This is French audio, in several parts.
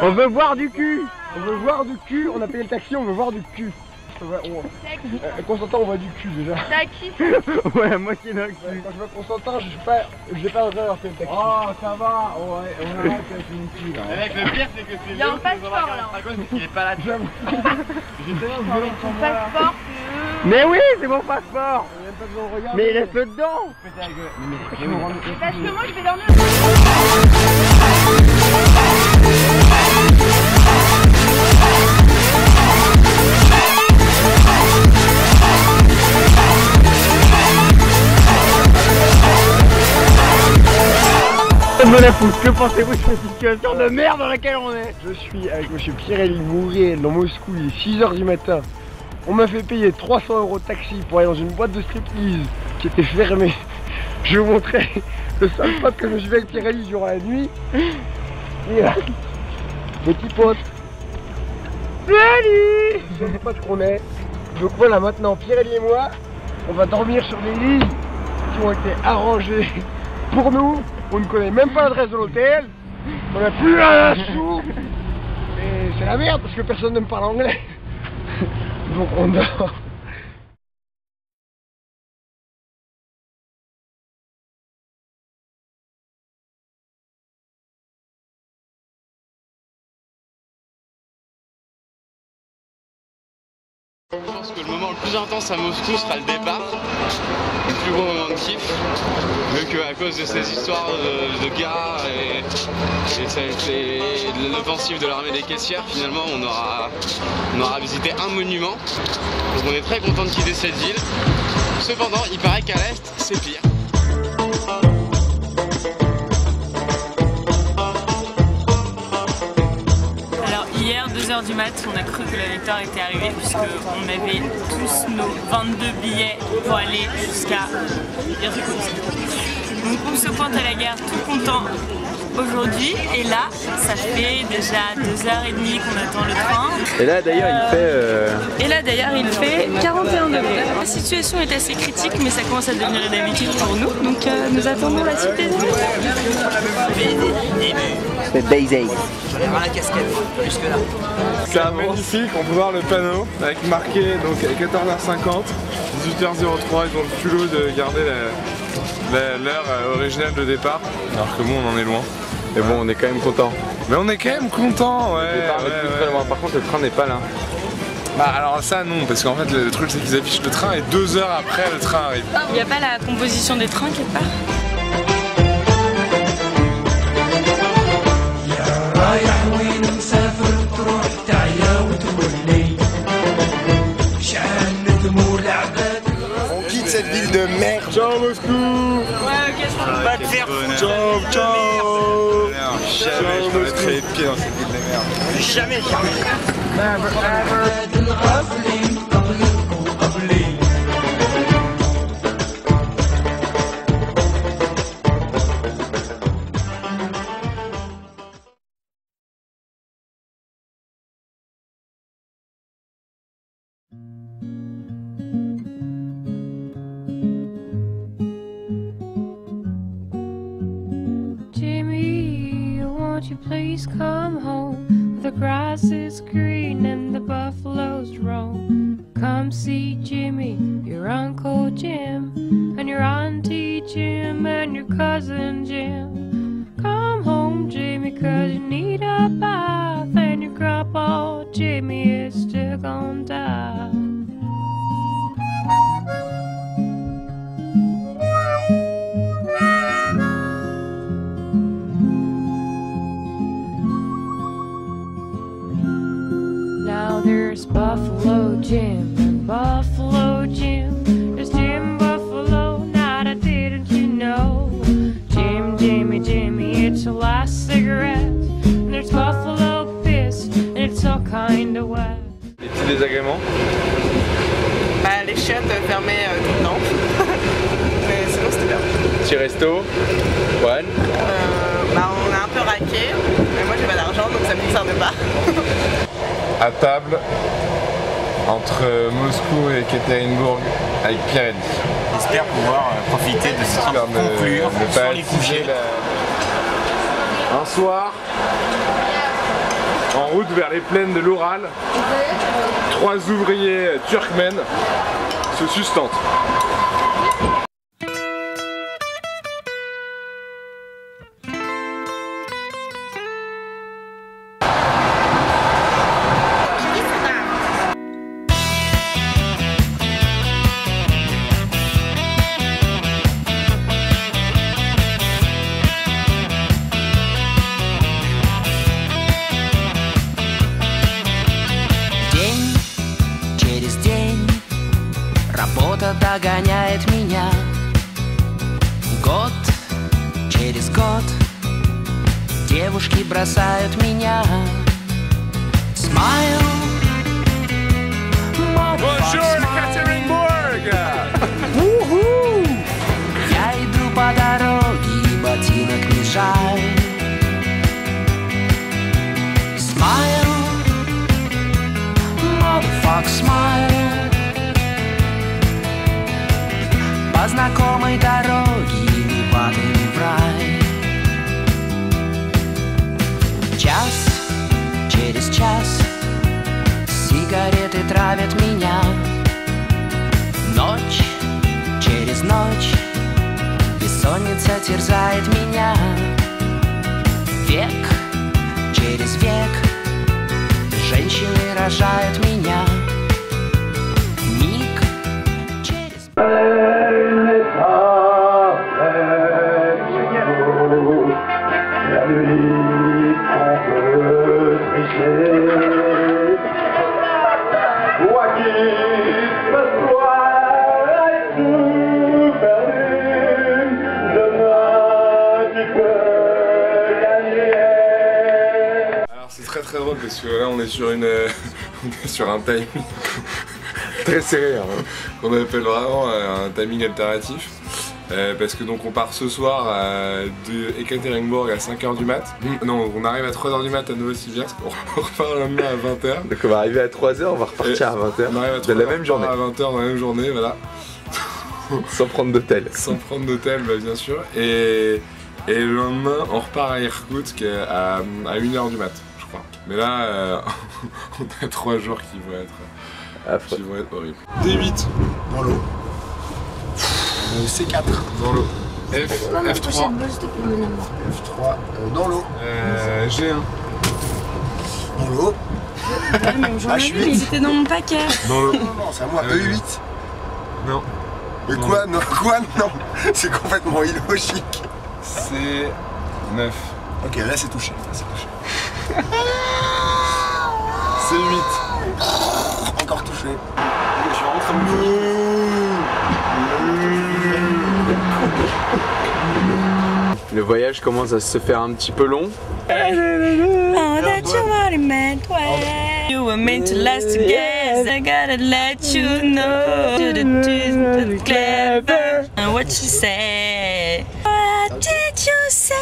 On veut voir du cul. On veut voir du cul, on a payé le taxi, on veut voir du cul. Constantin, on voit du cul déjà. T'as qui? Ouais, la moitié d'un cul. Quand je vois Constantin, je vais pas oser leur payer le taxi. Oh, ça va. Ouais, on arrête avec une cul là. Mec, le pire c'est que c'est Il y a un passeport là. parce qu'il est pas là. J'ai tellement de violence en moi là. Passeport. Mais oui, c'est mon passeport. Il y a même pas besoin de regarder. Mais laisse-le dedans. Parce que moi je vais dormir. Me la foutre, que pensez-vous de cette situation de merde dans laquelle on est? Je suis avec monsieur Pierre-Élie Mourier dans Moscou, il est 6 h du matin. On m'a fait payer 300 € de taxi pour aller dans une boîte de striptease qui était fermée. Je vais vous montrer le seul pote que je me suis fait avec Pierre-Élie durant la nuit. Et là, petit pote. Salut! C'est le pote qu'on est. Donc voilà, maintenant Pierre-Élie et moi, on va dormir sur des lits qui ont été arrangés pour nous. On ne connaît même pas l'adresse de l'hôtel. On n'a plus un sou. Et c'est la merde parce que personne ne me parle anglais. Donc on dort. Je pense que le moment le plus intense à Moscou sera le départ. Le plus gros moment de kiff. Vu qu'à cause de ces histoires de gars et de l'offensive de l'armée des caissières, finalement on aura visité un monument. Donc on est très content de quitter cette ville. Cependant, il paraît qu'à l'est, c'est pire. Hier, 2 h du mat, on a cru que la victoire était arrivée puisqu'on avait tous nos 22 billets pour aller jusqu'à Irkoutsk. Donc on se pointe à la gare tout content aujourd'hui et là, ça fait déjà 2 h 30 qu'on attend le train. Et là d'ailleurs il fait 41 degrés. La situation est assez critique mais ça commence à devenir une habitude pour nous. Donc nous attendons la suite des événements. C'est Daisy. J'en ai ras la casquette, plus que là. C'est magnifique, on peut voir le panneau avec marqué donc 14h50, 18h03, ils ont le culot de garder l'heure originale de départ, alors que bon on en est loin. Mais bon, on est quand même content. Mais on est quand même content, ouais. Par contre, le train n'est pas là. Bah alors ça non, parce qu'en fait le truc c'est qu'ils affichent le train et 2 heures après le train arrive. Il n'y a pas la composition des trains quelque part? On quitte cette ville de merde. Ciao Moscou. Ouais, ok, je Va te faire foutre. Ciao, ciao. Jamais je mettrai les pieds dans cette ville de merde. Jamais. Won't you please come home? The grass is green and the buffaloes roam. Come see Jimmy, your Uncle Jim, and your Auntie Jim, and your cousin Jim. Come home, Jimmy, 'cause you need a bath, and your grandpa Jimmy is still gonna die. Now there's Buffalo Jim and Buffalo Jim. There's Jim Buffalo, now didn't you know? Jim, Jimmy, Jimmy, it's your last cigarette. And there's Buffalo Piss, and it's all kind of wet. Les petits désagréments? Bah les chiottes fermées tout le temps. Mais sinon c'était bien. Petit resto? One? Bah on a un peu raqué, mais moi j'ai pas d'argent donc ça me concerne pas. À table entre Moscou et Ekaterinbourg avec Pierre-Élie. J'espère pouvoir profiter de ce train pour conclure sans les coucher. Un soir en route vers les plaines de l'Oural. 3 ouvriers turkmènes se sustentent. Догоняет меня год через год. Девушки бросают меня. Смайл. Bonjour, Екатеринбург! Я иду по дороге, и ботинок не жаль. Смайл. Motherfuck, smile. По знакомой дороге не падаем в рай. Час через час сигареты травят меня. Ночь через ночь бессонница терзает меня. Век через век женщины рожают меня. Миг через... La nuit on peut tricher. Moi qui ce soir ai tout perdu, demain tu peux gagner. Alors c'est très drôle parce que là on est sur une on est sur un timing très serré, hein, qu'on appelle vraiment un timing alternatif. Parce que donc on part ce soir de Ekaterinbourg à 5h du mat. Non, on arrive à 3h du mat à Novosibirsk, on repart le lendemain à 20h. Donc on va arriver à 3h, on va repartir à 20h. On arrive à 3h, de la même journée. À 20h dans la même journée, voilà. Sans prendre d'hôtel. Sans prendre d'hôtel, bah, bien sûr. Et le lendemain, on repart à Irkoutsk à 1h du mat, je crois. Mais là, on a 3 jours qui vont être horribles. D8 dans l'eau. C4 dans l'eau. F3 F3 dans l'eau. G1 dans l'eau. H8 mais il était dans mon paquet. dans l'eau. Non, c'est à moi. E8 Non. Mais quoi? Non, quoi? Non. C'est complètement illogique. C9. Ok, là c'est touché. C8. Encore touché. Je suis rentré en bouche. Le voyage commence à se faire un petit peu long. Oh, that you already meant well. You were meant to last together. I gotta let you know. To the truth, clever. And what you say? What did you say?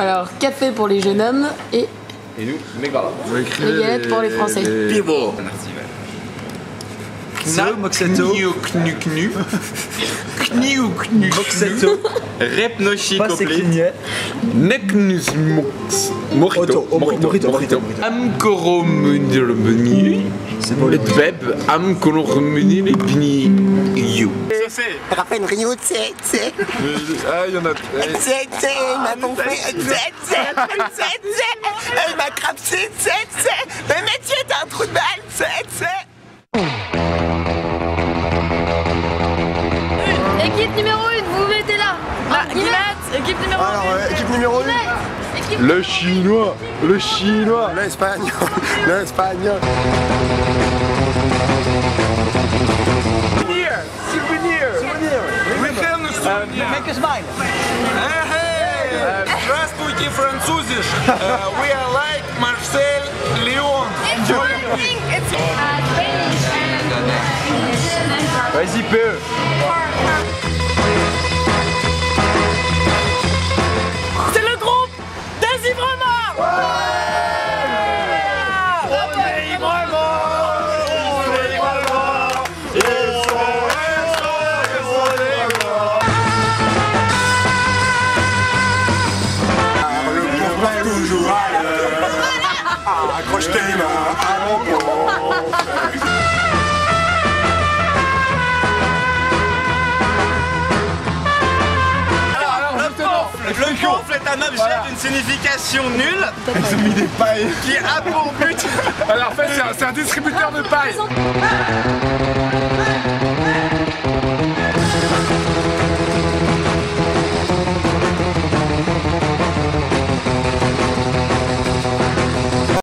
Alors, café pour les jeunes hommes et nous, les gars. les galettes pour les Français. Pivo. Moxetto. Knu knu. Kniu knu. Moxetto. Repnoshi complet. Neknus mox. Morito. Amkorom munirmuni. Le dweb amkorom le bni. You. Rappelle Rio, tse. Ah, il y en a. Tse, il m'a gonflé. Tse. Il m'a crapsé. Tse. Le métier d'un trou de balle. Tse. Équipe numéro 1, vous vous mettez là. Équipe numéro 1. Alors, équipe numéro 1. Le chinois. L'Espagne. Souvenir. Make a smile. Hey. Здравствуйте, французиш. We are like Marcel Léon. It's Spanish and English. Vas-y, PE. C'est le groupe des Ivres-Morts. Toujours à l'heure. Accroche tes mains à mon Le gonfle est un objet d'une signification nulle. Ils ont mis des pailles. Qui a pour but. Alors en fait c'est un distributeur de pailles.